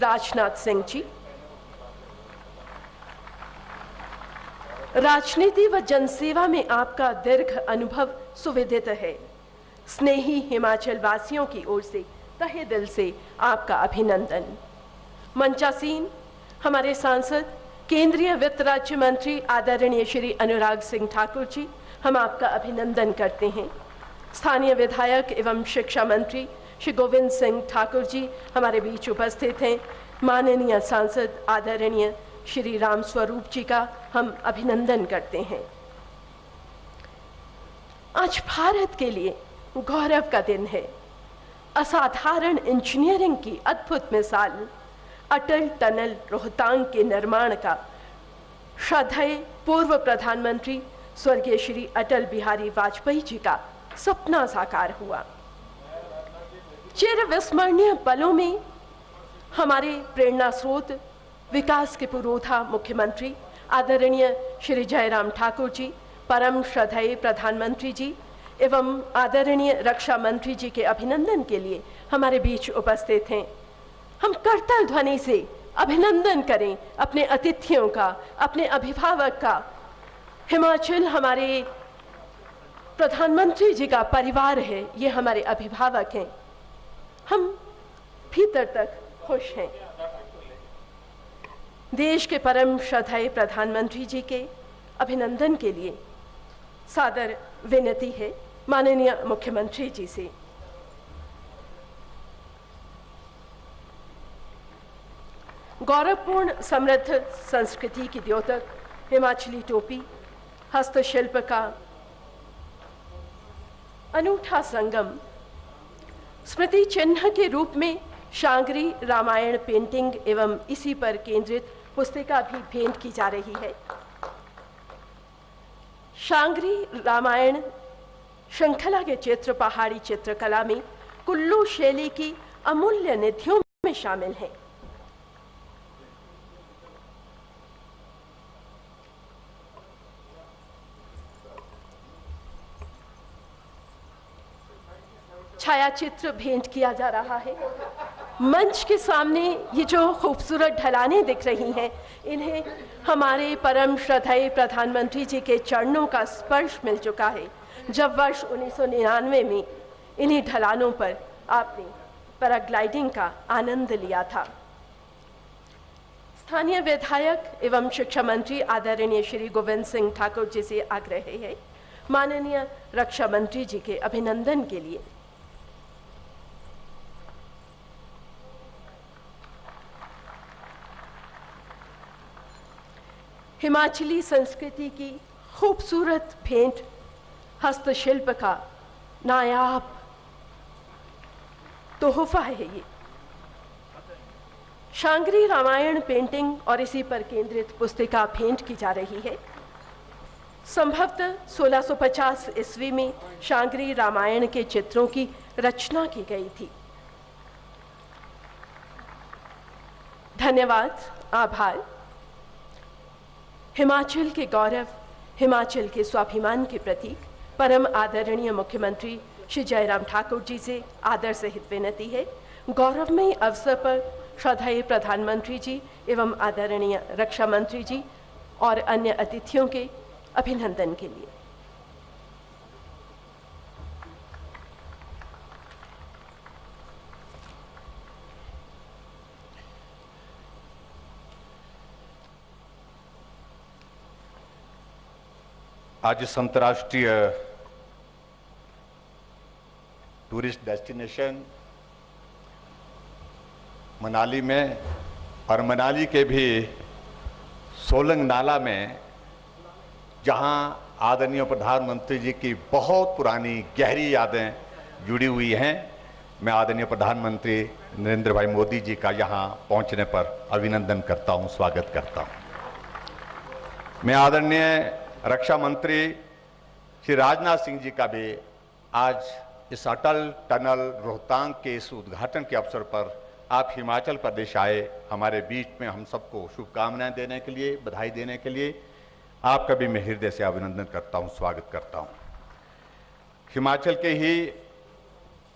राजनाथ सिंह जी। राजनीति व जनसेवा में आपका दीर्घ अनुभव सुविदित है। स्नेही हिमाचल वासियों की ओर से तहे दिल से आपका अभिनंदन। मंचासीन हमारे सांसद केंद्रीय वित्त राज्य मंत्री आदरणीय श्री अनुराग सिंह ठाकुर जी, हम आपका अभिनंदन करते हैं। स्थानीय विधायक एवं शिक्षा मंत्री श्री गोविंद सिंह ठाकुर जी हमारे बीच उपस्थित हैं। माननीय सांसद आदरणीय श्री राम स्वरूप जी का हम अभिनंदन करते हैं। आज भारत के लिए गौरव का दिन है। असाधारण इंजीनियरिंग की अद्भुत मिसाल अटल टनल रोहतांग के निर्माण का श्रद्धेय पूर्व प्रधानमंत्री स्वर्गीय श्री अटल बिहारी वाजपेयी जी का सपना साकार हुआ। चिर विस्मरणीय पलों में हमारे प्रेरणा स्रोत विकास के पुरोधा मुख्यमंत्री आदरणीय श्री जयराम ठाकुर जी, परम श्रद्धेय प्रधानमंत्री जी एवं आदरणीय रक्षा मंत्री जी के अभिनंदन के लिए हमारे बीच उपस्थित हैं। हम करताल ध्वनि से अभिनंदन करें अपने अतिथियों का, अपने अभिभावक का। हिमाचल हमारे प्रधानमंत्री जी का परिवार है, ये हमारे अभिभावक हैं। हम भीतर तक खुश हैं। देश के परम श्रद्धेय प्रधानमंत्री जी के अभिनंदन के लिए सादर विनती है माननीय मुख्यमंत्री जी से। गौरवपूर्ण समृद्ध संस्कृति की द्योतक हिमाचली टोपी, हस्तशिल्प का अनूठा संगम, स्मृति चिन्ह के रूप में शांगरी रामायण पेंटिंग एवं इसी पर केंद्रित पुस्तिका भी भेंट की जा रही है। शांगरी रामायण श्रृंखला के चित्र पहाड़ी चित्रकला में कुल्लू शैली की अमूल्य निधियों में शामिल हैं। छायाचित्र भेंट किया जा रहा है। मंच के सामने ये जो खूबसूरत ढलानें दिख रही हैं, इन्हें हमारे परम श्रद्धेय प्रधानमंत्री जी के चरणों का स्पर्श मिल चुका है, जब वर्ष 1999 में इन्हीं ढलानों पर आपने पैराग्लाइडिंग का आनंद लिया था। स्थानीय विधायक एवं शिक्षा मंत्री आदरणीय श्री गोविंद सिंह ठाकुर जी से आग्रह है माननीय रक्षा मंत्री जी के अभिनंदन के लिए। हिमाचली संस्कृति की खूबसूरत भेंट हस्तशिल्प का नायाब तोहफा है ये। शांगरी रामायण पेंटिंग और इसी पर केंद्रित पुस्तिका भेंट की जा रही है। संभवतः 1650 ईस्वी में शांगरी रामायण के चित्रों की रचना की गई थी। धन्यवाद, आभार। हिमाचल के गौरव, हिमाचल के स्वाभिमान के प्रतीक परम आदरणीय मुख्यमंत्री श्री जयराम ठाकुर जी से आदर सहित विनती है गौरवमयी अवसर पर श्रद्धेय प्रधानमंत्री जी एवं आदरणीय रक्षा मंत्री जी और अन्य अतिथियों के अभिनंदन के लिए। आज इस अंतर्राष्ट्रीय टूरिस्ट डेस्टिनेशन मनाली में और मनाली के भी सोलंग नाला में, जहां आदरणीय प्रधानमंत्री जी की बहुत पुरानी गहरी यादें जुड़ी हुई हैं, मैं आदरणीय प्रधानमंत्री नरेंद्र भाई मोदी जी का यहां पहुंचने पर अभिनंदन करता हूं, स्वागत करता हूं। मैं आदरणीय रक्षा मंत्री श्री राजनाथ सिंह जी का भी आज इस अटल टनल रोहतांग के इस उद्घाटन के अवसर पर आप हिमाचल प्रदेश आए, हमारे बीच में हम सबको शुभकामनाएं देने के लिए, बधाई देने के लिए आपका भी मैं हृदय से अभिनंदन करता हूं, स्वागत करता हूं। हिमाचल के ही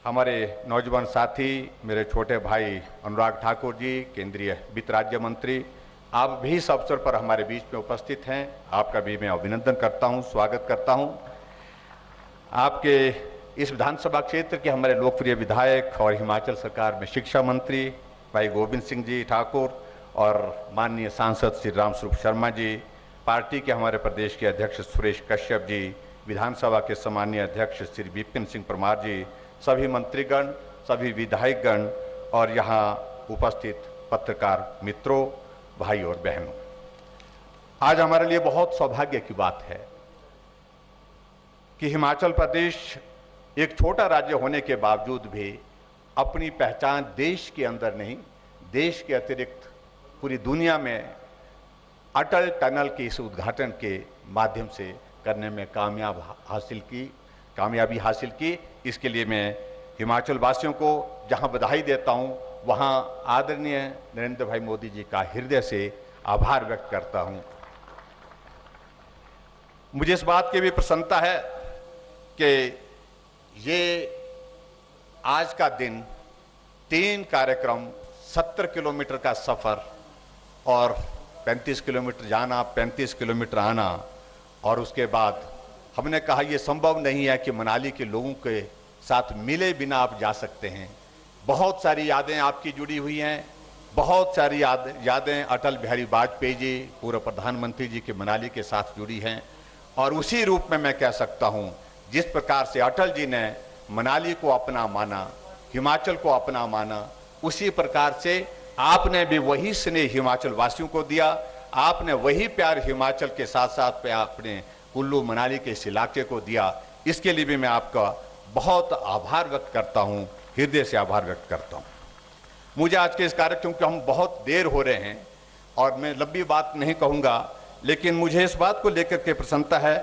हमारे नौजवान साथी, मेरे छोटे भाई अनुराग ठाकुर जी, केंद्रीय वित्त राज्य मंत्री, आप भी इस अवसर पर हमारे बीच में उपस्थित हैं। आपका भी मैं अभिनंदन करता हूं, स्वागत करता हूं। आपके इस विधानसभा क्षेत्र के हमारे लोकप्रिय विधायक और हिमाचल सरकार में शिक्षा मंत्री भाई गोविंद सिंह जी ठाकुर और माननीय सांसद श्री राम स्वरूप शर्मा जी, पार्टी के हमारे प्रदेश के अध्यक्ष सुरेश कश्यप जी, विधानसभा के सम्मानीय अध्यक्ष श्री विपिन सिंह परमार जी, सभी मंत्रीगण, सभी विधायकगण और यहाँ उपस्थित पत्रकार मित्रों, भाई और बहनों, आज हमारे लिए बहुत सौभाग्य की बात है कि हिमाचल प्रदेश एक छोटा राज्य होने के बावजूद भी अपनी पहचान देश के अंदर नहीं, देश के अतिरिक्त पूरी दुनिया में अटल टनल के इस उद्घाटन के माध्यम से करने में कामयाबी हासिल की। इसके लिए मैं हिमाचल वासियों को जहां बधाई देता हूं, वहां आदरणीय नरेंद्र भाई मोदी जी का हृदय से आभार व्यक्त करता हूं। मुझे इस बात की भी प्रसन्नता है कि ये आज का दिन 3 कार्यक्रम, 70 किलोमीटर का सफर और 35 किलोमीटर जाना, 35 किलोमीटर आना, और उसके बाद हमने कहा यह संभव नहीं है कि मनाली के लोगों के साथ मिले बिना आप जा सकते हैं। बहुत सारी यादें आपकी जुड़ी हुई हैं, बहुत सारी यादें अटल बिहारी वाजपेयी जी, पूर्व प्रधानमंत्री जी के मनाली के साथ जुड़ी हैं। और उसी रूप में मैं कह सकता हूं, जिस प्रकार से अटल जी ने मनाली को अपना माना, हिमाचल को अपना माना, उसी प्रकार से आपने भी वही स्नेह हिमाचल वासियों को दिया। आपने वही प्यार हिमाचल के साथ साथ अपने कुल्लू मनाली के इस इलाके को दिया। इसके लिए भी मैं आपका बहुत आभार व्यक्त करता हूं, हृदय से आभार व्यक्त करता हूं। मुझे आज के इस कार्यक्रम के हम बहुत देर हो रहे हैं और मैं लंबी बात नहीं कहूंगा, लेकिन मुझे इस बात को लेकर के प्रसन्नता है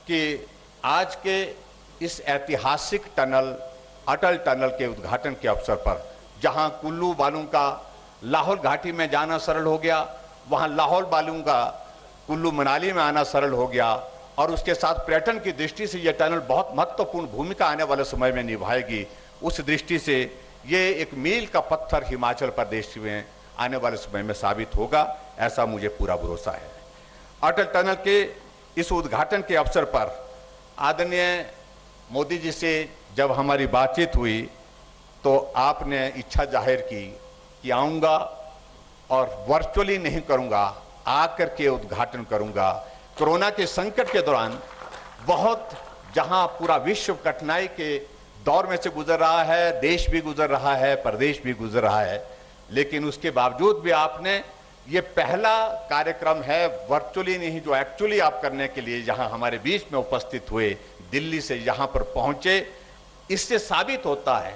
कि आज के इस ऐतिहासिक टनल, अटल टनल के उद्घाटन के अवसर पर, जहां कुल्लू वालों का लाहौल घाटी में जाना सरल हो गया, वहां लाहौल वालों का कुल्लू मनाली में आना सरल हो गया, और उसके साथ पर्यटन की दृष्टि से यह टनल बहुत महत्वपूर्ण भूमिका आने वाले समय में निभाएगी। उस दृष्टि से ये एक मील का पत्थर हिमाचल प्रदेश में आने वाले समय में साबित होगा, ऐसा मुझे पूरा भरोसा है। अटल टनल के इस उद्घाटन के अवसर पर आदरणीय मोदी जी से जब हमारी बातचीत हुई तो आपने इच्छा जाहिर की कि आऊँगा और वर्चुअली नहीं करूँगा, आकर के उद्घाटन करूँगा। कोरोना के संकट के दौरान बहुत, जहां पूरा विश्व कठिनाई के दौर में से गुजर रहा है, देश भी गुजर रहा है, प्रदेश भी गुजर रहा है, लेकिन उसके बावजूद भी आपने ये पहला कार्यक्रम है वर्चुअली नहीं, जो एक्चुअली आप करने के लिए जहां हमारे बीच में उपस्थित हुए, दिल्ली से यहां पर पहुंचे। इससे साबित होता है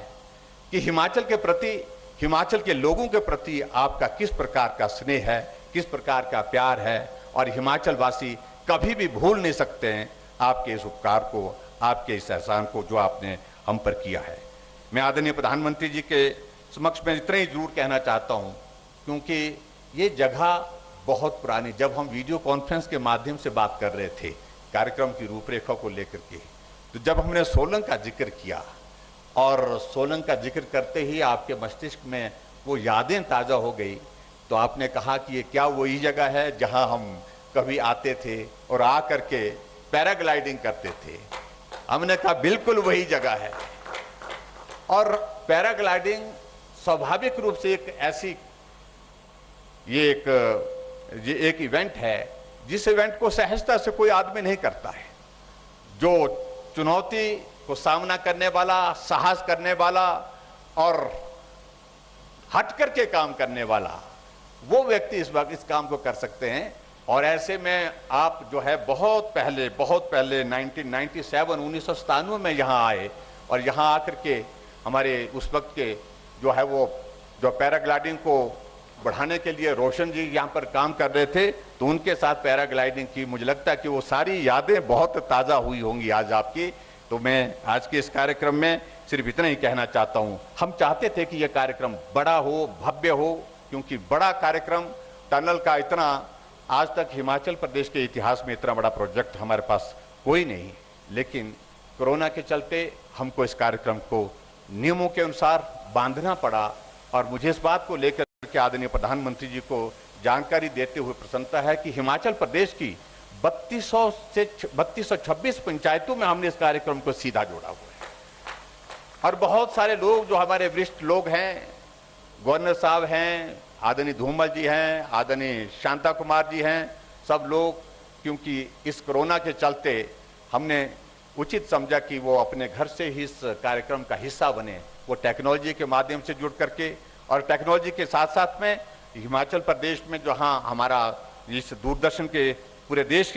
कि हिमाचल के प्रति, हिमाचल के लोगों के प्रति आपका किस प्रकार का स्नेह है, किस प्रकार का प्यार है, और हिमाचल वासी कभी भी भूल नहीं सकते हैं आपके इस उपकार को, आपके इस एहसान को जो आपने हम पर किया है। मैं आदरणीय प्रधानमंत्री जी के समक्ष में इतना ही जरूर कहना चाहता हूं, क्योंकि ये जगह बहुत पुरानी, जब हम वीडियो कॉन्फ्रेंस के माध्यम से बात कर रहे थे कार्यक्रम की रूपरेखा को लेकर के, तो जब हमने सोलंग का जिक्र किया और सोलंग का जिक्र करते ही आपके मस्तिष्क में वो यादें ताज़ा हो गई, तो आपने कहा कि ये क्या वही जगह है जहां हम कभी आते थे और आ करके पैराग्लाइडिंग करते थे। हमने कहा बिल्कुल वही जगह है। और पैराग्लाइडिंग स्वाभाविक रूप से एक ऐसी, ये एक इवेंट है जिस इवेंट को सहजता से कोई आदमी नहीं करता है। जो चुनौती को सामना करने वाला, साहस करने वाला और हट करके काम करने वाला, वो व्यक्ति इस वक्त इस काम को कर सकते हैं। और ऐसे में आप जो है बहुत पहले 1997 में यहाँ आए और यहाँ आकर के हमारे उस वक्त के जो है वो जो पैराग्लाइडिंग को बढ़ाने के लिए रोशन जी यहाँ पर काम कर रहे थे, तो उनके साथ पैराग्लाइडिंग की, मुझे लगता है कि वो सारी यादें बहुत ताज़ा हुई होंगी आज आपकी। तो मैं आज के इस कार्यक्रम में सिर्फ इतना ही कहना चाहता हूँ, हम चाहते थे कि यह कार्यक्रम बड़ा हो, भव्य हो, क्योंकि बड़ा कार्यक्रम टनल का इतना आज तक हिमाचल प्रदेश के इतिहास में इतना बड़ा प्रोजेक्ट हमारे पास कोई नहीं, लेकिन कोरोना के चलते हमको इस कार्यक्रम को नियमों के अनुसार बांधना पड़ा और मुझे इस बात को लेकर के आदरणीय प्रधानमंत्री जी को जानकारी देते हुए प्रसन्नता है कि हिमाचल प्रदेश की 3226 पंचायतों में हमने इस कार्यक्रम को सीधा जोड़ा हुआ है। और बहुत सारे लोग जो हमारे वरिष्ठ लोग हैं, गवर्नर साहब हैं, आदरणीय धूमल जी हैं, आदरणीय शांता कुमार जी हैं, सब लोग, क्योंकि इस कोरोना के चलते हमने उचित समझा कि वो अपने घर से ही इस कार्यक्रम का हिस्सा बने, वो टेक्नोलॉजी के माध्यम से जुड़ करके, और टेक्नोलॉजी के साथ साथ में हिमाचल प्रदेश में जहां हमारा इस दूरदर्शन के पूरे देश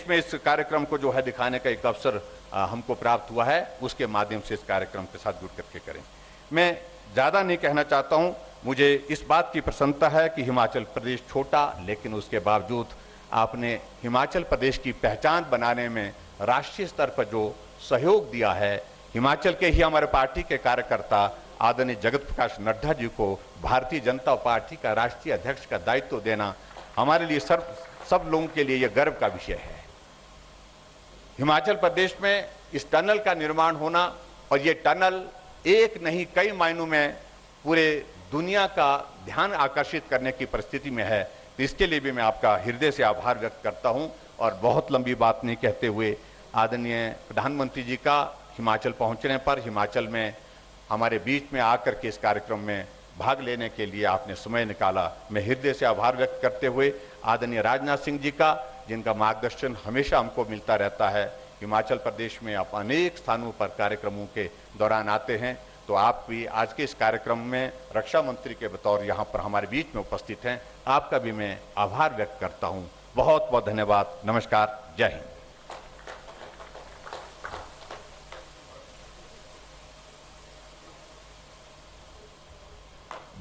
में इस कार्यक्रम को जो है दिखाने का एक अवसर हमको प्राप्त हुआ है, उसके माध्यम से इस कार्यक्रम के साथ जुड़ करके करें। मैं ज़्यादा नहीं कहना चाहता हूं, मुझे इस बात की प्रसन्नता है कि हिमाचल प्रदेश छोटा, लेकिन उसके बावजूद आपने हिमाचल प्रदेश की पहचान बनाने में राष्ट्रीय स्तर पर जो सहयोग दिया है, हिमाचल के ही हमारे पार्टी के कार्यकर्ता आदरणीय जगत प्रकाश नड्डा जी को भारतीय जनता पार्टी का राष्ट्रीय अध्यक्ष का दायित्व देना हमारे लिए सब लोगों के लिए यह गर्व का विषय है। हिमाचल प्रदेश में इस टनल का निर्माण होना, और ये टनल एक नहीं कई मायनों में पूरे दुनिया का ध्यान आकर्षित करने की परिस्थिति में है, तो इसके लिए भी मैं आपका हृदय से आभार व्यक्त करता हूं। और बहुत लंबी बात नहीं कहते हुए आदरणीय प्रधानमंत्री जी का हिमाचल पहुंचने पर, हिमाचल में हमारे बीच में आकर के इस कार्यक्रम में भाग लेने के लिए आपने समय निकाला, मैं हृदय से आभार व्यक्त करते हुए आदरणीय राजनाथ सिंह जी का, जिनका मार्गदर्शन हमेशा हमको मिलता रहता है, हिमाचल प्रदेश में आप अनेक स्थानों पर कार्यक्रमों के दौरान आते हैं, तो आप भी आज के इस कार्यक्रम में रक्षा मंत्री के बतौर यहाँ पर हमारे बीच में उपस्थित हैं, आपका भी मैं आभार व्यक्त करता हूँ। बहुत बहुत धन्यवाद। नमस्कार। जय हिंद।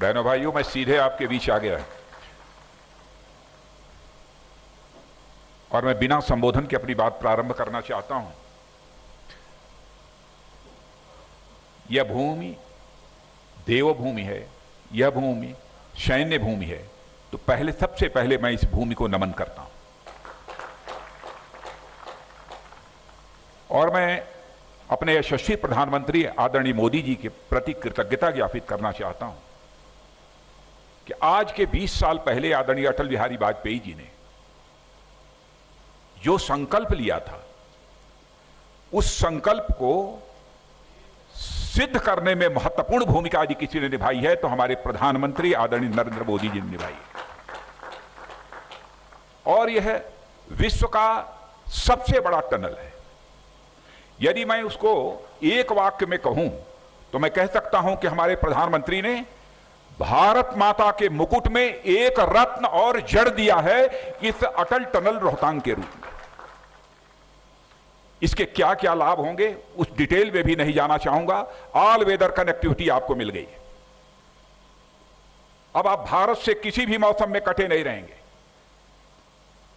बहनों भाइयों, मैं सीधे आपके बीच आ गया और मैं बिना संबोधन के अपनी बात प्रारंभ करना चाहता हूं। यह भूमि देवभूमि है, यह भूमि सैन्य भूमि है, तो सबसे पहले मैं इस भूमि को नमन करता हूं। और मैं अपने यशस्वी प्रधानमंत्री आदरणीय मोदी जी के प्रति कृतज्ञता ज्ञापित करना चाहता हूं कि आज के 20 साल पहले आदरणीय अटल बिहारी वाजपेयी जी ने जो संकल्प लिया था, उस संकल्प को सिद्ध करने में महत्वपूर्ण भूमिका यदि किसी ने निभाई है तो हमारे प्रधानमंत्री आदरणीय नरेंद्र मोदी जी ने निभाई है। और यह विश्व का सबसे बड़ा टनल है। यदि मैं उसको एक वाक्य में कहूं तो मैं कह सकता हूं कि हमारे प्रधानमंत्री ने भारत माता के मुकुट में एक रत्न और जड़ दिया है इस अटल टनल रोहतांग के रूप में। इसके क्या क्या लाभ होंगे उस डिटेल में भी नहीं जाना चाहूंगा। ऑल वेदर कनेक्टिविटी आपको मिल गई है। अब आप भारत से किसी भी मौसम में कटे नहीं रहेंगे।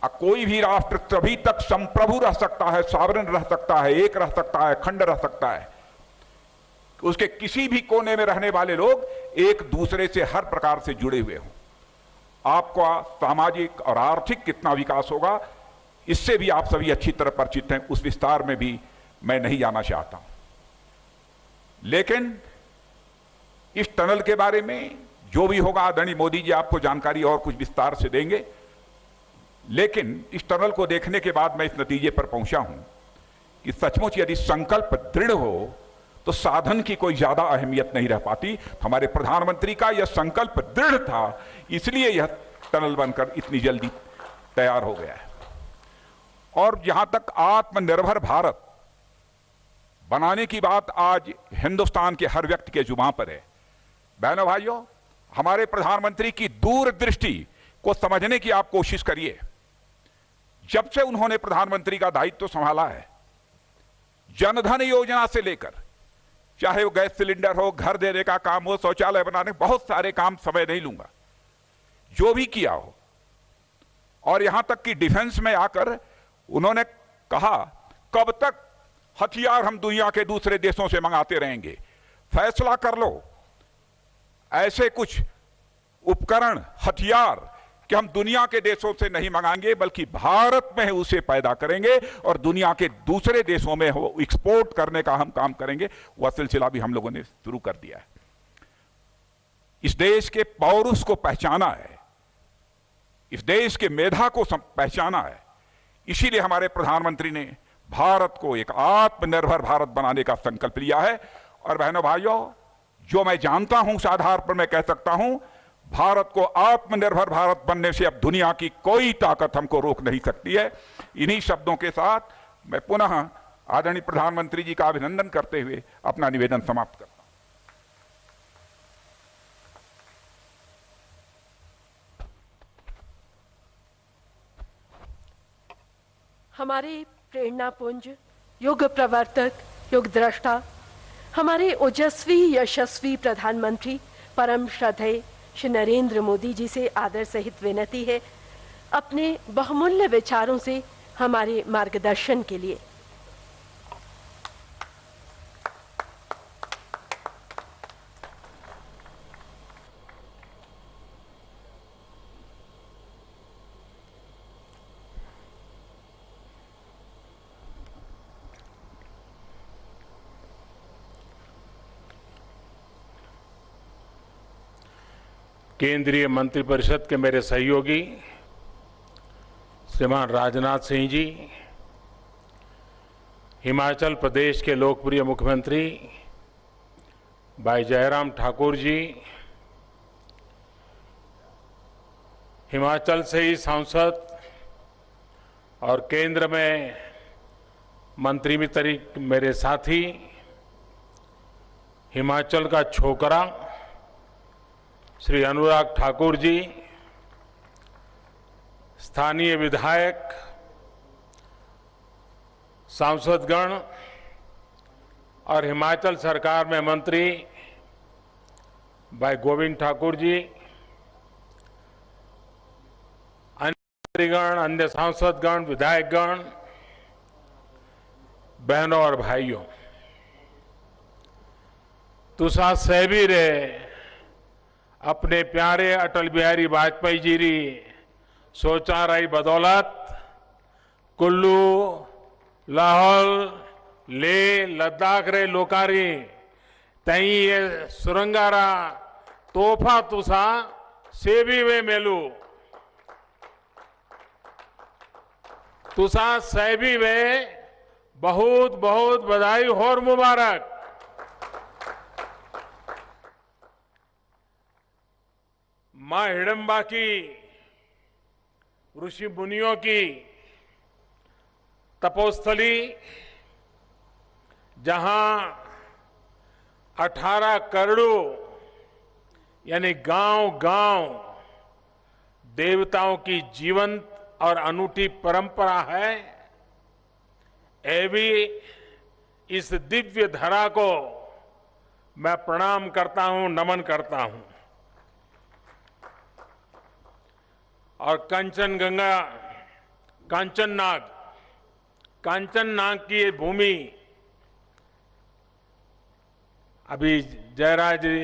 अब कोई भी राष्ट्र तभी तक संप्रभु रह सकता है, सावरन रह सकता है, एक रह सकता है, अखंड रह सकता है, उसके किसी भी कोने में रहने वाले लोग एक दूसरे से हर प्रकार से जुड़े हुए हों। आपका सामाजिक और आर्थिक कितना विकास होगा इससे भी आप सभी अच्छी तरह परिचित हैं, उस विस्तार में भी मैं नहीं जाना चाहता हूं। लेकिन इस टनल के बारे में जो भी होगा आदरणीय मोदी जी आपको जानकारी और कुछ विस्तार से देंगे। लेकिन इस टनल को देखने के बाद मैं इस नतीजे पर पहुंचा हूं कि सचमुच यदि संकल्प दृढ़ हो तो साधन की कोई ज्यादा अहमियत नहीं रह पाती। तो हमारे प्रधानमंत्री का यह संकल्प दृढ़ था, इसलिए यह टनल बनकर इतनी जल्दी तैयार हो गया है। और जहां तक आत्मनिर्भर भारत बनाने की बात आज हिंदुस्तान के हर व्यक्ति के जुबान पर है। बहनों भाइयों, हमारे प्रधानमंत्री की दूरदृष्टि को समझने की आप कोशिश करिए। जब से उन्होंने प्रधानमंत्री का दायित्व संभाला है, जनधन योजना से लेकर चाहे वो गैस सिलेंडर हो, घर देने का काम हो, शौचालय बनाने, बहुत सारे काम समय नहीं लूंगा, जो भी किया हो, और यहां तक कि डिफेंस में आकर उन्होंने कहा कब तक हथियार हम दुनिया के दूसरे देशों से मंगाते रहेंगे, फैसला कर लो। ऐसे कुछ उपकरण, हथियार कि हम दुनिया के देशों से नहीं मंगाएंगे बल्कि भारत में उसे पैदा करेंगे और दुनिया के दूसरे देशों में वो एक्सपोर्ट करने का हम काम करेंगे। वह सिलसिला भी हम लोगों ने शुरू कर दिया है। इस देश के पौरुष को पहचाना है, इस देश के मेधा को पहचाना है। इसीलिए हमारे प्रधानमंत्री ने भारत को एक आत्मनिर्भर भारत बनाने का संकल्प लिया है। और बहनों भाइयों, जो मैं जानता हूं उस आधार पर मैं कह सकता हूं, भारत को आत्मनिर्भर भारत बनने से अब दुनिया की कोई ताकत हमको रोक नहीं सकती है। इन्हीं शब्दों के साथ मैं पुनः आदरणीय प्रधानमंत्री जी का अभिनंदन करते हुए अपना निवेदन समाप्त करता हूं। हमारे प्रेरणापुंज, युग प्रवर्तक, युग द्रष्टा, हमारे ओजस्वी यशस्वी प्रधानमंत्री परम श्रद्धेय श्री नरेंद्र मोदी जी से आदर सहित विनती है, अपने बहुमूल्य विचारों से हमारे मार्गदर्शन के लिए। केंद्रीय मंत्रिपरिषद के मेरे सहयोगी श्रीमान राजनाथ सिंह जी, हिमाचल प्रदेश के लोकप्रिय मुख्यमंत्री भाई जयराम ठाकुर जी, हिमाचल से ही सांसद और केंद्र में मंत्री मित्र मेरे साथी, हिमाचल का छोकरा श्री अनुराग ठाकुर जी, स्थानीय विधायक, सांसदगण और हिमाचल सरकार में मंत्री भाई गोविंद ठाकुर जी, अन्य मंत्रीगण, अन्य सांसदगण, विधायकगण, बहनों और भाइयों, तुसा सहबीरे अपने प्यारे अटल बिहारी वाजपेयी जी री सोचा रही बदौलत कुल्लू, लाहौल, ले, लद्दाख रे लोकारी तई ये सुरंगारा तोहफा तुसा सेवी वे मेलू, तुसा सेवी वे बहुत बहुत बधाई और मुबारक। मां हिडम्बा की, ऋषि मुनियों की तपोस्थली, जहां 18 करोड़ यानी गांव-गांव देवताओं की जीवंत और अनूठी परंपरा है, ऐवी इस दिव्य धरा को मैं प्रणाम करता हूं, नमन करता हूं। और कांचनगंगा, कांचननाग की ये भूमि, अभी जयराज जी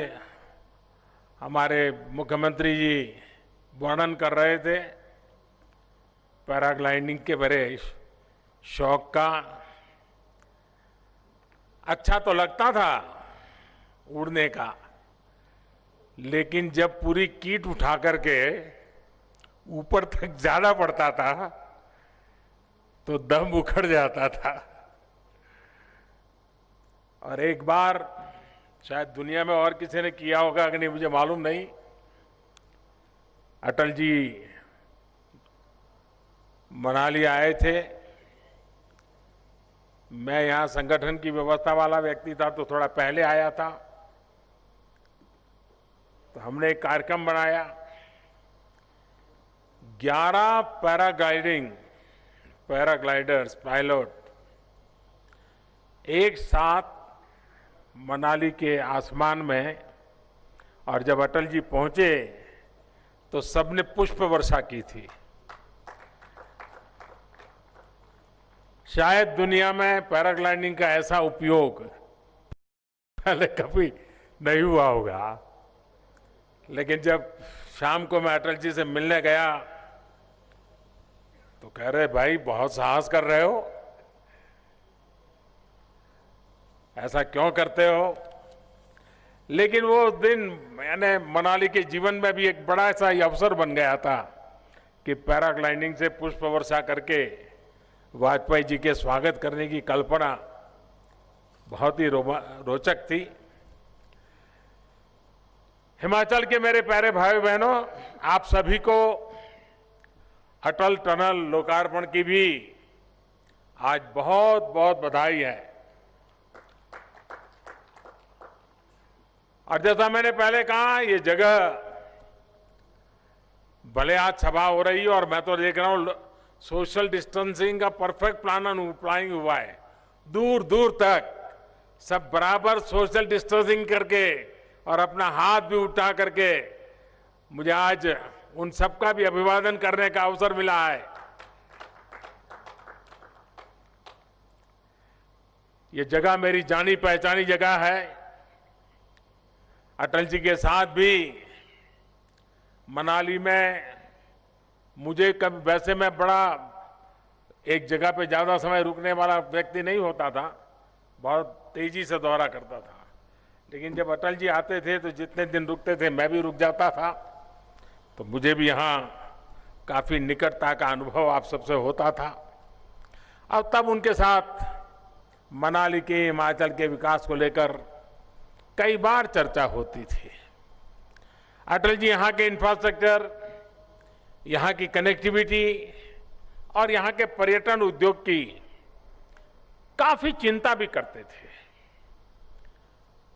हमारे मुख्यमंत्री जी वर्णन कर रहे थे पैराग्लाइडिंग के बड़े शौक का। अच्छा तो लगता था उड़ने का, लेकिन जब पूरी कीट उठा करके ऊपर तक जाना पड़ता था तो दम उखड़ जाता था। और एक बार शायद दुनिया में और किसी ने किया होगा कि नहीं मुझे मालूम नहीं, अटल जी मनाली आए थे। मैं यहां संगठन की व्यवस्था वाला व्यक्ति था तो थोड़ा पहले आया था, तो हमने एक कार्यक्रम बनाया। 11 पैराग्लाइडर्स, पायलट एक साथ मनाली के आसमान में, और जब अटल जी पहुंचे तो सबने पुष्प वर्षा की थी। शायद दुनिया में पैराग्लाइडिंग का ऐसा उपयोग पहले कभी नहीं हुआ होगा, लेकिन जब शाम को मैं अटल जी से मिलने गया तो कह रहे भाई बहुत साहस कर रहे हो, ऐसा क्यों करते हो। लेकिन वो दिन मैंने मनाली के जीवन में भी एक बड़ा सा अवसर बन गया था कि पैराग्लाइडिंग से पुष्प वर्षा करके वाजपेयी जी के स्वागत करने की कल्पना बहुत ही रोचक थी। हिमाचल के मेरे प्यारे भाई बहनों, आप सभी को अटल टनल लोकार्पण की भी आज बहुत बहुत बधाई है। और जैसा मैंने पहले कहा, ये जगह भले आज सभा हो रही है और मैं तो देख रहा हूं सोशल डिस्टेंसिंग का परफेक्ट प्लानिंग हुआ है। दूर दूर तक सब बराबर सोशल डिस्टेंसिंग करके और अपना हाथ भी उठा करके मुझे आज उन सबका भी अभिवादन करने का अवसर मिला है। ये जगह मेरी जानी पहचानी जगह है। अटल जी के साथ भी मनाली में मुझे कभी, वैसे मैं बड़ा एक जगह पे ज्यादा समय रुकने वाला व्यक्ति नहीं होता था, बहुत तेजी से दौरा करता था। लेकिन जब अटल जी आते थे तो जितने दिन रुकते थे मैं भी रुक जाता था, तो मुझे भी यहाँ काफी निकटता का अनुभव आप सबसे होता था। अब तब उनके साथ मनाली के, हिमाचल के विकास को लेकर कई बार चर्चा होती थी। अटल जी यहाँ के इंफ्रास्ट्रक्चर, यहाँ की कनेक्टिविटी और यहाँ के पर्यटन उद्योग की काफी चिंता भी करते थे।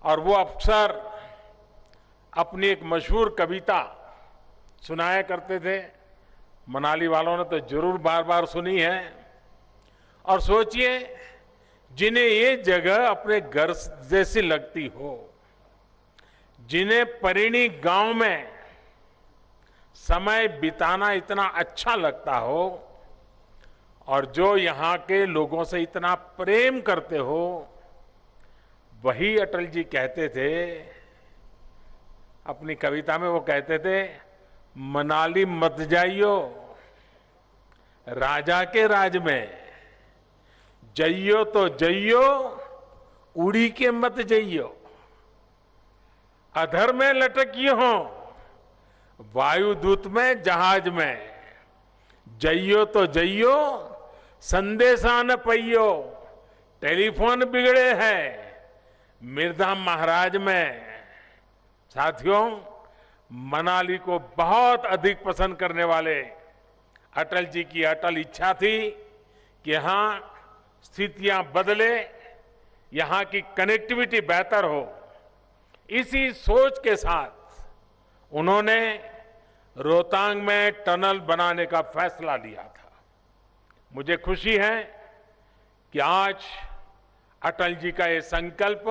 और वो अक्सर अपनी एक मशहूर कविता सुनाया करते थे। मनाली वालों ने तो जरूर बार बार सुनी है। और सोचिए, जिन्हें ये जगह अपने घर जैसी लगती हो, जिन्हें परिणी गांव में समय बिताना इतना अच्छा लगता हो और जो यहाँ के लोगों से इतना प्रेम करते हो, वही अटल जी कहते थे, अपनी कविता में वो कहते थे, मनाली मत जाइयो राजा के राज में, जइयो तो जइयो उड़ी के मत जइयो, अधर में लटकियो हो वायुदूत में जहाज में, जइयो तो जइयो संदेशा न पइयो, टेलीफोन बिगड़े हैं मिर्जा महाराज में। साथियों, मनाली को बहुत अधिक पसंद करने वाले अटल जी की अटल इच्छा थी कि यहां स्थितियां बदले, यहां की कनेक्टिविटी बेहतर हो। इसी सोच के साथ उन्होंने रोहतांग में टनल बनाने का फैसला लिया था। मुझे खुशी है कि आज अटल जी का ये संकल्प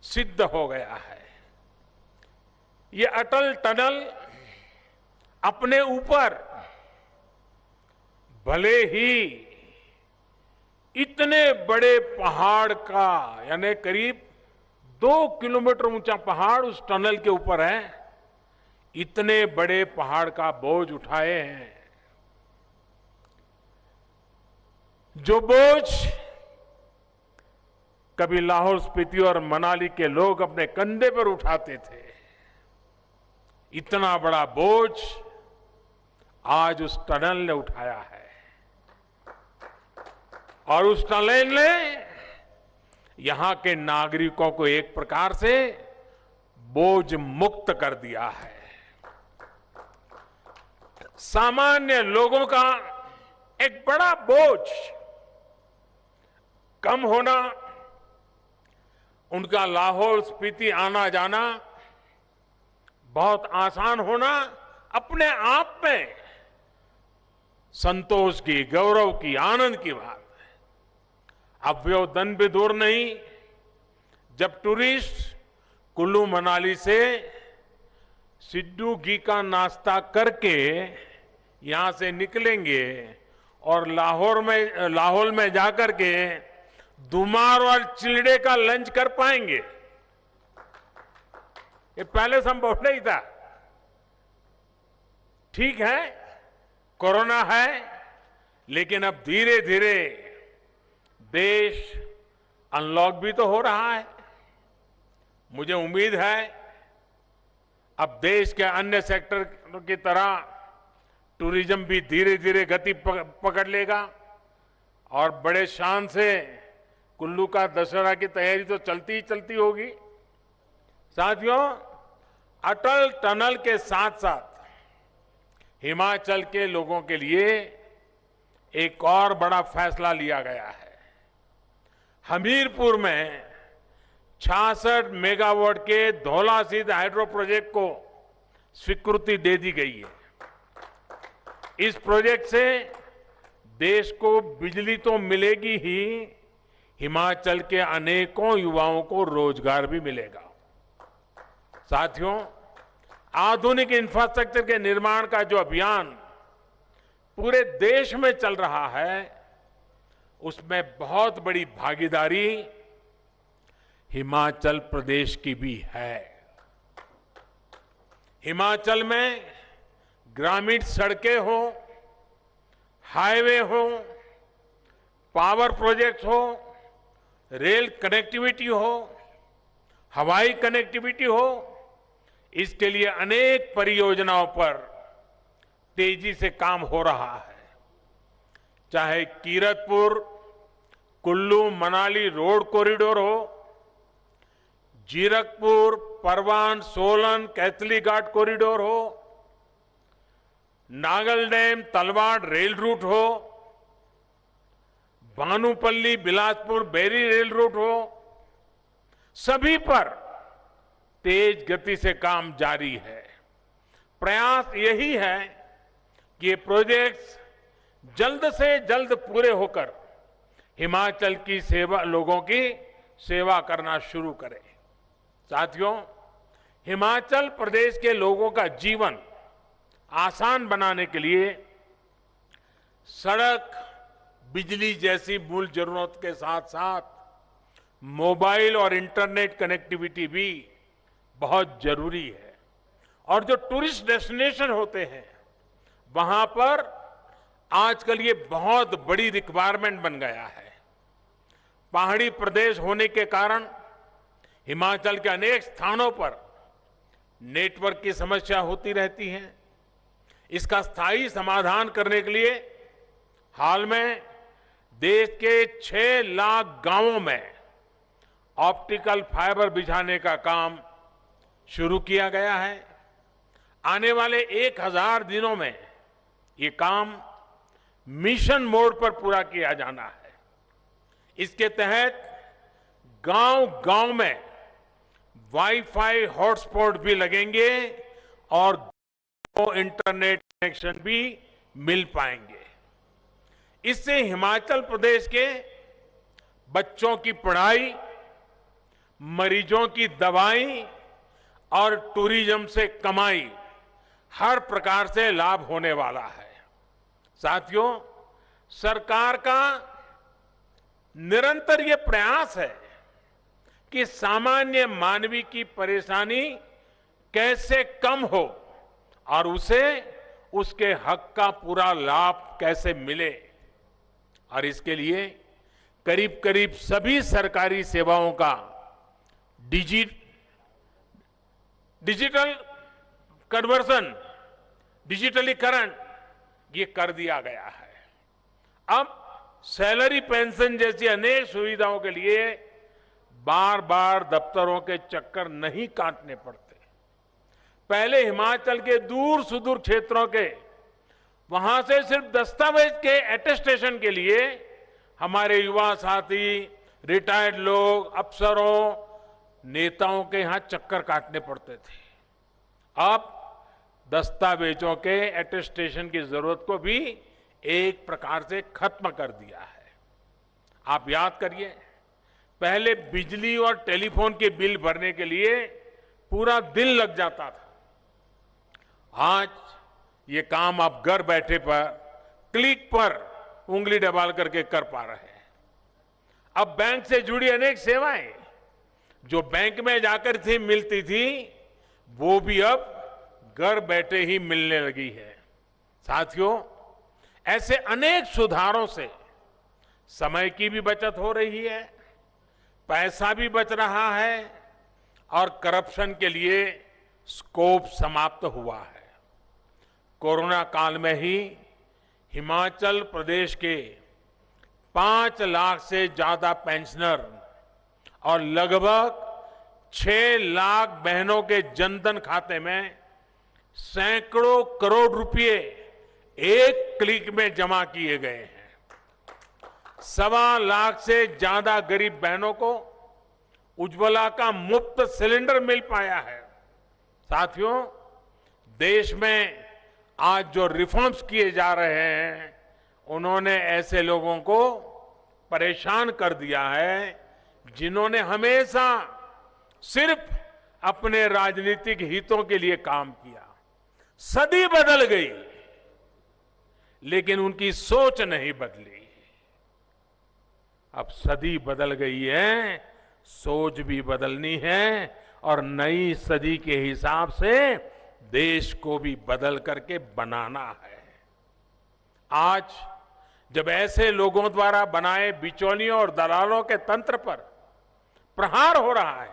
सिद्ध हो गया है। ये अटल टनल अपने ऊपर भले ही इतने बड़े पहाड़ का, यानी करीब 2 किलोमीटर ऊंचा पहाड़ उस टनल के ऊपर है, इतने बड़े पहाड़ का बोझ उठाए हैं। जो बोझ कभी लाहौल स्पीति और मनाली के लोग अपने कंधे पर उठाते थे, इतना बड़ा बोझ आज उस टनल ने उठाया है। और उस टनल ने यहां के नागरिकों को एक प्रकार से बोझ मुक्त कर दिया है। सामान्य लोगों का एक बड़ा बोझ कम होना, उनका लाहौल स्पीति आना जाना बहुत आसान होना अपने आप में संतोष की, गौरव की, आनंद की बात है। अब वो दिन भी दूर नहीं जब टूरिस्ट कुल्लू मनाली से सिड्डू घी का नाश्ता करके यहां से निकलेंगे और लाहौल में जाकर के दुमार और चिलड़े का लंच कर पाएंगे। ये पहले संभव नहीं था। ठीक है, कोरोना है, लेकिन अब धीरे धीरे देश अनलॉक भी तो हो रहा है। मुझे उम्मीद है अब देश के अन्य सेक्टर की तरह टूरिज्म भी धीरे धीरे गति पकड़ लेगा और बड़े शान से कुल्लू का दशहरा की तैयारी तो चलती ही चलती होगी। साथियों, अटल टनल के साथ साथ हिमाचल के लोगों के लिए एक और बड़ा फैसला लिया गया है। हमीरपुर में 66 मेगावाट के धौलासिद्ध हाइड्रो प्रोजेक्ट को स्वीकृति दे दी गई है। इस प्रोजेक्ट से देश को बिजली तो मिलेगी ही, हिमाचल के अनेकों युवाओं को रोजगार भी मिलेगा। साथियों, आधुनिक इंफ्रास्ट्रक्चर के निर्माण का जो अभियान पूरे देश में चल रहा है, उसमें बहुत बड़ी भागीदारी हिमाचल प्रदेश की भी है। हिमाचल में ग्रामीण सड़कें हो, हाईवे हो, पावर प्रोजेक्ट्स हो, रेल कनेक्टिविटी हो, हवाई कनेक्टिविटी हो, इसके लिए अनेक परियोजनाओं पर तेजी से काम हो रहा है। चाहे कीरतपुर कुल्लू मनाली रोड कॉरिडोर हो, जीरकपुर परवान सोलन कैथली घाट कॉरिडोर हो, Nangal dam Talwara rail route हो, भानुपल्ली बिलासपुर बेरी रेल रूट हो, सभी पर तेज गति से काम जारी है। प्रयास यही है कि ये प्रोजेक्ट्स जल्द से जल्द पूरे होकर हिमाचल की सेवा, लोगों की सेवा करना शुरू करें। साथियों, हिमाचल प्रदेश के लोगों का जीवन आसान बनाने के लिए सड़क, बिजली जैसी मूल जरूरत के साथ साथ मोबाइल और इंटरनेट कनेक्टिविटी भी बहुत जरूरी है। और जो टूरिस्ट डेस्टिनेशन होते हैं, वहां पर आजकल ये बहुत बड़ी रिक्वायरमेंट बन गया है। पहाड़ी प्रदेश होने के कारण हिमाचल के अनेक स्थानों पर नेटवर्क की समस्या होती रहती है। इसका स्थायी समाधान करने के लिए हाल में देश के 6 लाख गांवों में ऑप्टिकल फाइबर बिछाने का काम शुरू किया गया है। आने वाले 1000 दिनों में ये काम मिशन मोड पर पूरा किया जाना है। इसके तहत गांव-गांव में वाईफाई हॉटस्पॉट भी लगेंगे और इंटरनेट कनेक्शन भी मिल पाएंगे। इससे हिमाचल प्रदेश के बच्चों की पढ़ाई, मरीजों की दवाई और टूरिज्म से कमाई हर प्रकार से लाभ होने वाला है। साथियों, सरकार का निरंतर ये प्रयास है कि सामान्य मानवी की परेशानी कैसे कम हो और उसे उसके हक का पूरा लाभ कैसे मिले। और इसके लिए करीब करीब सभी सरकारी सेवाओं का डिजिटल कन्वर्सन, डिजिटलीकरण ये कर दिया गया है। अब सैलरी पेंशन जैसी अनेक सुविधाओं के लिए बार बार दफ्तरों के चक्कर नहीं काटने पड़ते। पहले हिमाचल के दूर सुदूर क्षेत्रों के वहां से सिर्फ दस्तावेज के अटेस्टेशन के लिए हमारे युवा साथी, रिटायर्ड लोग, अफसरों, नेताओं के यहां चक्कर काटने पड़ते थे। अब दस्तावेजों के अटेस्टेशन की जरूरत को भी एक प्रकार से खत्म कर दिया है। आप याद करिए, पहले बिजली और टेलीफोन के बिल भरने के लिए पूरा दिन लग जाता था। आज ये काम आप घर बैठे पर क्लिक पर उंगली दबा करके कर पा रहे हैं। अब बैंक से जुड़ी अनेक सेवाएं जो बैंक में जाकर मिलती थी, वो भी अब घर बैठे ही मिलने लगी है। साथियों, ऐसे अनेक सुधारों से समय की भी बचत हो रही है, पैसा भी बच रहा है और करप्शन के लिए स्कोप समाप्त हुआ है। कोरोना काल में ही हिमाचल प्रदेश के 5 लाख से ज्यादा पेंशनर और लगभग 6 लाख बहनों के जनधन खाते में सैकड़ों करोड़ रुपए एक क्लिक में जमा किए गए हैं। 1.25 लाख से ज्यादा गरीब बहनों को उज्ज्वला का मुफ्त सिलेंडर मिल पाया है। साथियों, देश में आज जो रिफॉर्म्स किए जा रहे हैं, उन्होंने ऐसे लोगों को परेशान कर दिया है जिन्होंने हमेशा सिर्फ अपने राजनीतिक हितों के लिए काम किया। सदी बदल गई, लेकिन उनकी सोच नहीं बदली। अब सदी बदल गई है, सोच भी बदलनी है और नई सदी के हिसाब से देश को भी बदल करके बनाना है। आज जब ऐसे लोगों द्वारा बनाए बिचौलियों और दलालों के तंत्र पर प्रहार हो रहा है,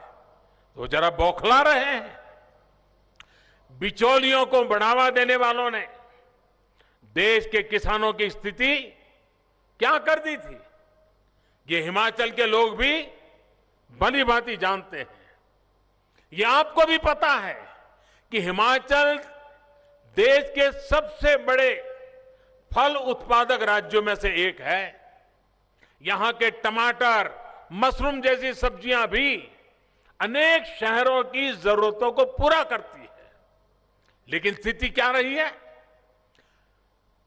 तो जरा बौखला रहे हैं। बिचौलियों को बढ़ावा देने वालों ने देश के किसानों की स्थिति क्या कर दी थी, ये हिमाचल के लोग भी भली भांति जानते हैं। ये आपको भी पता है कि हिमाचल देश के सबसे बड़े फल उत्पादक राज्यों में से एक है। यहां के टमाटर, मशरूम जैसी सब्जियां भी अनेक शहरों की जरूरतों को पूरा करती है। लेकिन स्थिति क्या रही है?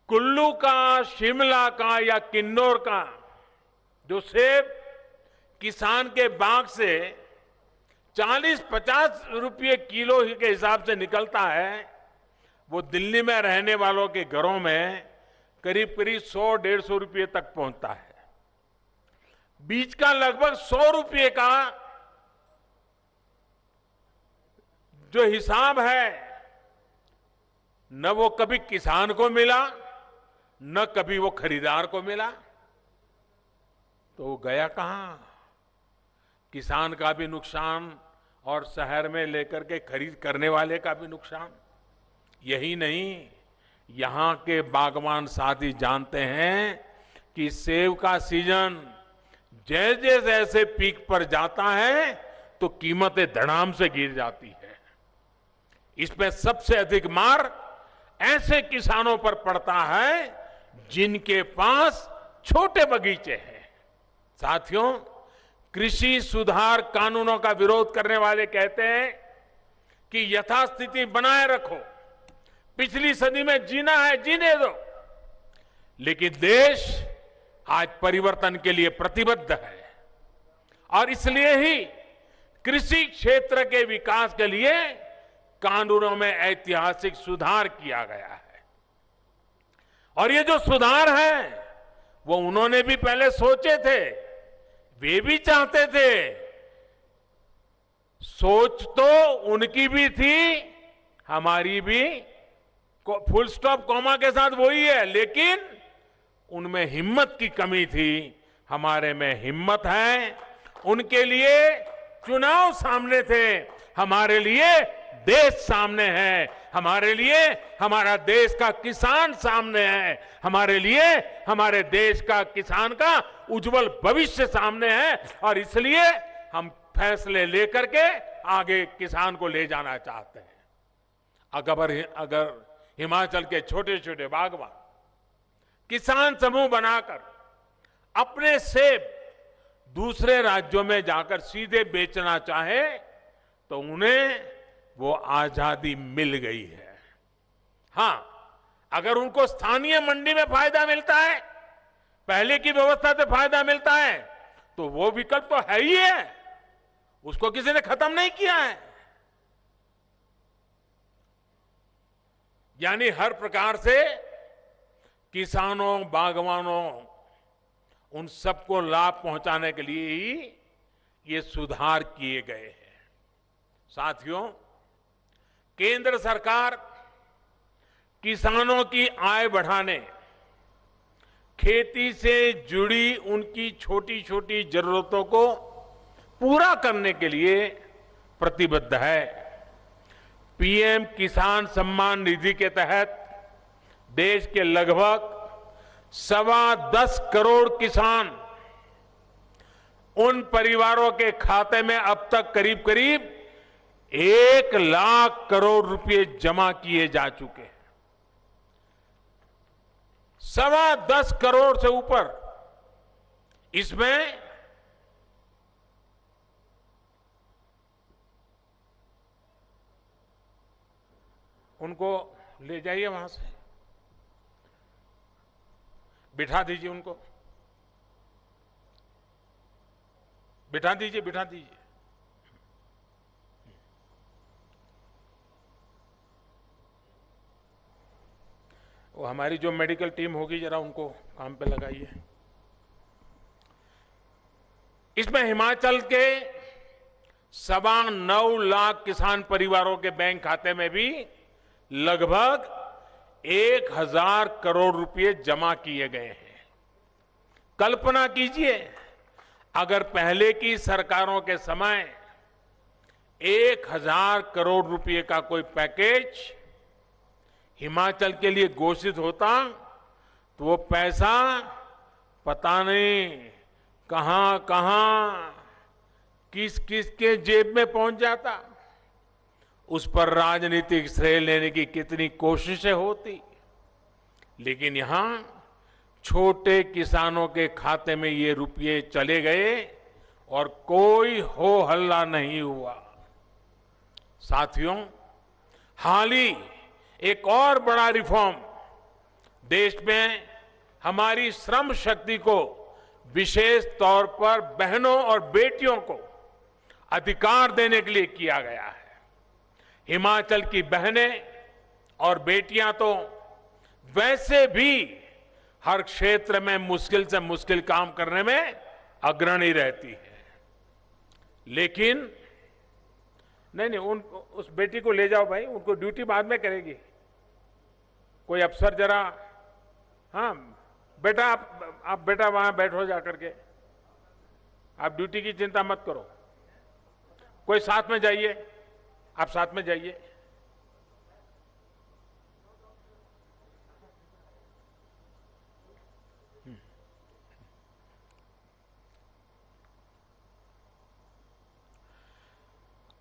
कुल्लू का, शिमला का या किन्नौर का जो सेब किसान के बाग से 40-50 रुपये किलो के हिसाब से निकलता है, वो दिल्ली में रहने वालों के घरों में करीब करीब 100-150 रुपये तक पहुंचता है। बीज का लगभग 100 रुपये का जो हिसाब है, न वो कभी किसान को मिला, न कभी वो खरीदार को मिला। तो वो गया कहां? किसान का भी नुकसान और शहर में लेकर के खरीद करने वाले का भी नुकसान। यही नहीं, यहां के बागवान साथी जानते हैं कि सेब का सीजन जैसे जैसे पीक पर जाता है तो कीमतें धड़ाम से गिर जाती है। इसमें सबसे अधिक मार ऐसे किसानों पर पड़ता है जिनके पास छोटे बगीचे हैं। साथियों, कृषि सुधार कानूनों का विरोध करने वाले कहते हैं कि यथास्थिति बनाए रखो, पिछली सदी में जीना है जीने दो। लेकिन देश आज परिवर्तन के लिए प्रतिबद्ध है और इसलिए ही कृषि क्षेत्र के विकास के लिए कानूनों में ऐतिहासिक सुधार किया गया है। और ये जो सुधार है वो उन्होंने भी पहले सोचे थे, वे भी चाहते थे। सोच तो उनकी भी थी, हमारी भी, फुल स्टॉप कॉमा के साथ वही है, लेकिन उनमें हिम्मत की कमी थी। हमारे में हिम्मत है। उनके लिए चुनाव सामने थे, हमारे लिए देश सामने है। हमारे लिए हमारा देश का किसान सामने है। हमारे लिए हमारे देश का किसान का उज्जवल भविष्य सामने है और इसलिए हम फैसले लेकर के आगे किसान को ले जाना चाहते हैं। अगर हिमाचल के छोटे छोटे बागवान किसान समूह बनाकर अपने सेब दूसरे राज्यों में जाकर सीधे बेचना चाहे तो उन्हें वो आजादी मिल गई है। हां, अगर उनको स्थानीय मंडी में फायदा मिलता है, पहले की व्यवस्था से फायदा मिलता है, तो वो विकल्प तो है ही है, उसको किसी ने खत्म नहीं किया है। यानी हर प्रकार से किसानों, बागवानों, उन सबको लाभ पहुंचाने के लिए ही ये सुधार किए गए हैं। साथियों, केंद्र सरकार किसानों की आय बढ़ाने, खेती से जुड़ी उनकी छोटी छोटी जरूरतों को पूरा करने के लिए प्रतिबद्ध है। पीएम किसान सम्मान निधि के तहत देश के लगभग 10.25 करोड़ किसान, उन परिवारों के खाते में अब तक करीब करीब 1 लाख करोड़ रुपए जमा किए जा चुके हैं। 10.25 करोड़ से ऊपर। इसमें उनको ले जाइए, वहां से बिठा दीजिए, उनको बिठा दीजिए, बिठा दीजिए। वो हमारी जो मेडिकल टीम होगी, जरा उनको काम पे लगाइए। इसमें हिमाचल के 9.25 लाख किसान परिवारों के बैंक खाते में भी लगभग 1,000 करोड़ रुपए जमा किए गए हैं। कल्पना कीजिए, अगर पहले की सरकारों के समय 1,000 करोड़ रुपए का कोई पैकेज हिमाचल के लिए घोषित होता, तो वो पैसा पता नहीं कहां कहां, किस किस के जेब में पहुंच जाता। उस पर राजनीतिक श्रेय लेने की कितनी कोशिशें होती, लेकिन यहां छोटे किसानों के खाते में ये रुपये चले गए और कोई हो हल्ला नहीं हुआ। साथियों, हाल ही एक और बड़ा रिफॉर्म देश में हमारी श्रम शक्ति को, विशेष तौर पर बहनों और बेटियों को अधिकार देने के लिए किया गया है। हिमाचल की बहनें और बेटियां तो वैसे भी हर क्षेत्र में मुश्किल से मुश्किल काम करने में अग्रणी रहती है, लेकिन नहीं, उस बेटी को ले जाओ भाई, उनको ड्यूटी बाद में करेगी। कोई अफसर जरा, हाँ बेटा, आप बेटा वहां बैठो जा करके, आप ड्यूटी की चिंता मत करो। कोई साथ में जाइए, आप साथ में जाइए।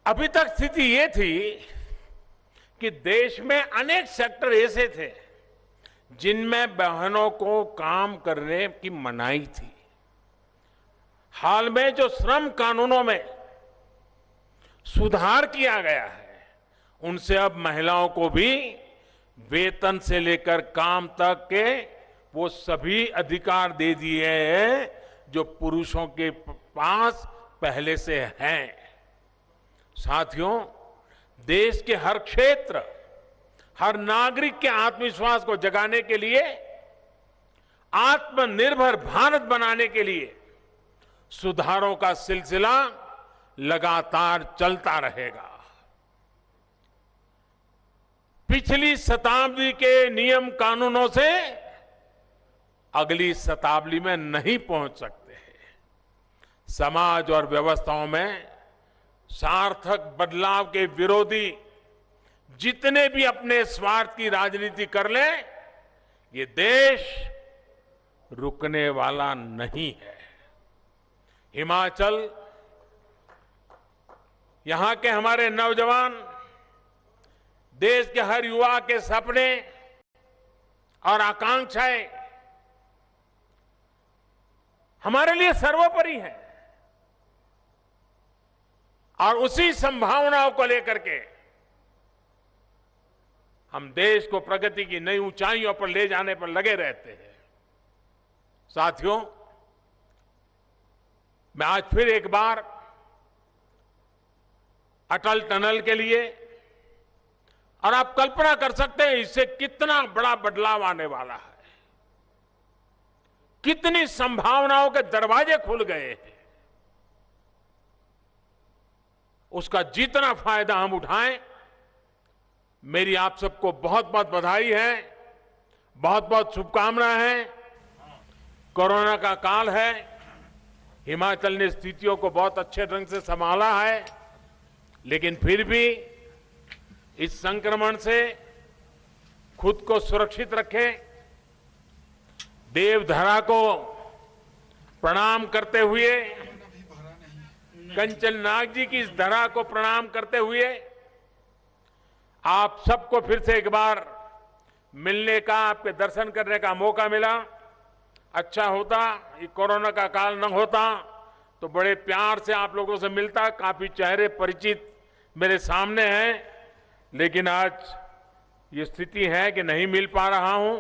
अभी तक स्थिति ये थी कि देश में अनेक सेक्टर ऐसे थे जिनमें बहनों को काम करने की मनाही थी। हाल में जो श्रम कानूनों में सुधार किया गया है, उनसे अब महिलाओं को भी वेतन से लेकर काम तक के वो सभी अधिकार दे दिए हैं जो पुरुषों के पास पहले से हैं। साथियों, देश के हर क्षेत्र, हर नागरिक के आत्मविश्वास को जगाने के लिए, आत्मनिर्भर भारत बनाने के लिए सुधारों का सिलसिला लगातार चलता रहेगा। पिछली शताब्दी के नियम कानूनों से अगली शताब्दी में नहीं पहुंच सकते हैं। समाज और व्यवस्थाओं में सार्थक बदलाव के विरोधी जितने भी अपने स्वार्थ की राजनीति कर लें, ये देश रुकने वाला नहीं है। हिमाचल, यहां के हमारे नौजवान, देश के हर युवा के सपने और आकांक्षाएं हमारे लिए सर्वोपरि हैं, और उसी संभावनाओं को लेकर के हम देश को प्रगति की नई ऊंचाइयों पर ले जाने पर लगे रहते हैं। साथियों, मैं आज फिर एक बार अटल टनल के लिए, और आप कल्पना कर सकते हैं इससे कितना बड़ा बदलाव आने वाला है, कितनी संभावनाओं के दरवाजे खुल गए हैं। उसका जितना फायदा हम उठाएं, मेरी आप सबको बहुत बहुत बधाई है, बहुत बहुत शुभकामनाएं हैं। कोरोना का काल है, हिमाचल ने स्थितियों को बहुत अच्छे ढंग से संभाला है, लेकिन फिर भी इस संक्रमण से खुद को सुरक्षित रखें। देवधरा को प्रणाम करते हुए, कंचन नाग जी की इस धरा को प्रणाम करते हुए आप सबको फिर से एक बार मिलने का, आपके दर्शन करने का मौका मिला। अच्छा होता ये कोरोना का काल न होता तो बड़े प्यार से आप लोगों से मिलता। काफी चेहरे परिचित मेरे सामने हैं, लेकिन आज ये स्थिति है कि नहीं मिल पा रहा हूं,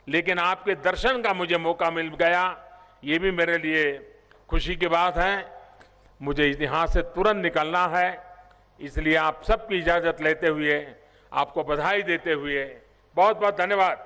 लेकिन आपके दर्शन का मुझे मौका मिल गया, ये भी मेरे लिए खुशी की बात है। मुझे यहाँ से तुरंत निकलना है, इसलिए आप सबकी इजाजत लेते हुए, आपको बधाई देते हुए बहुत बहुत धन्यवाद।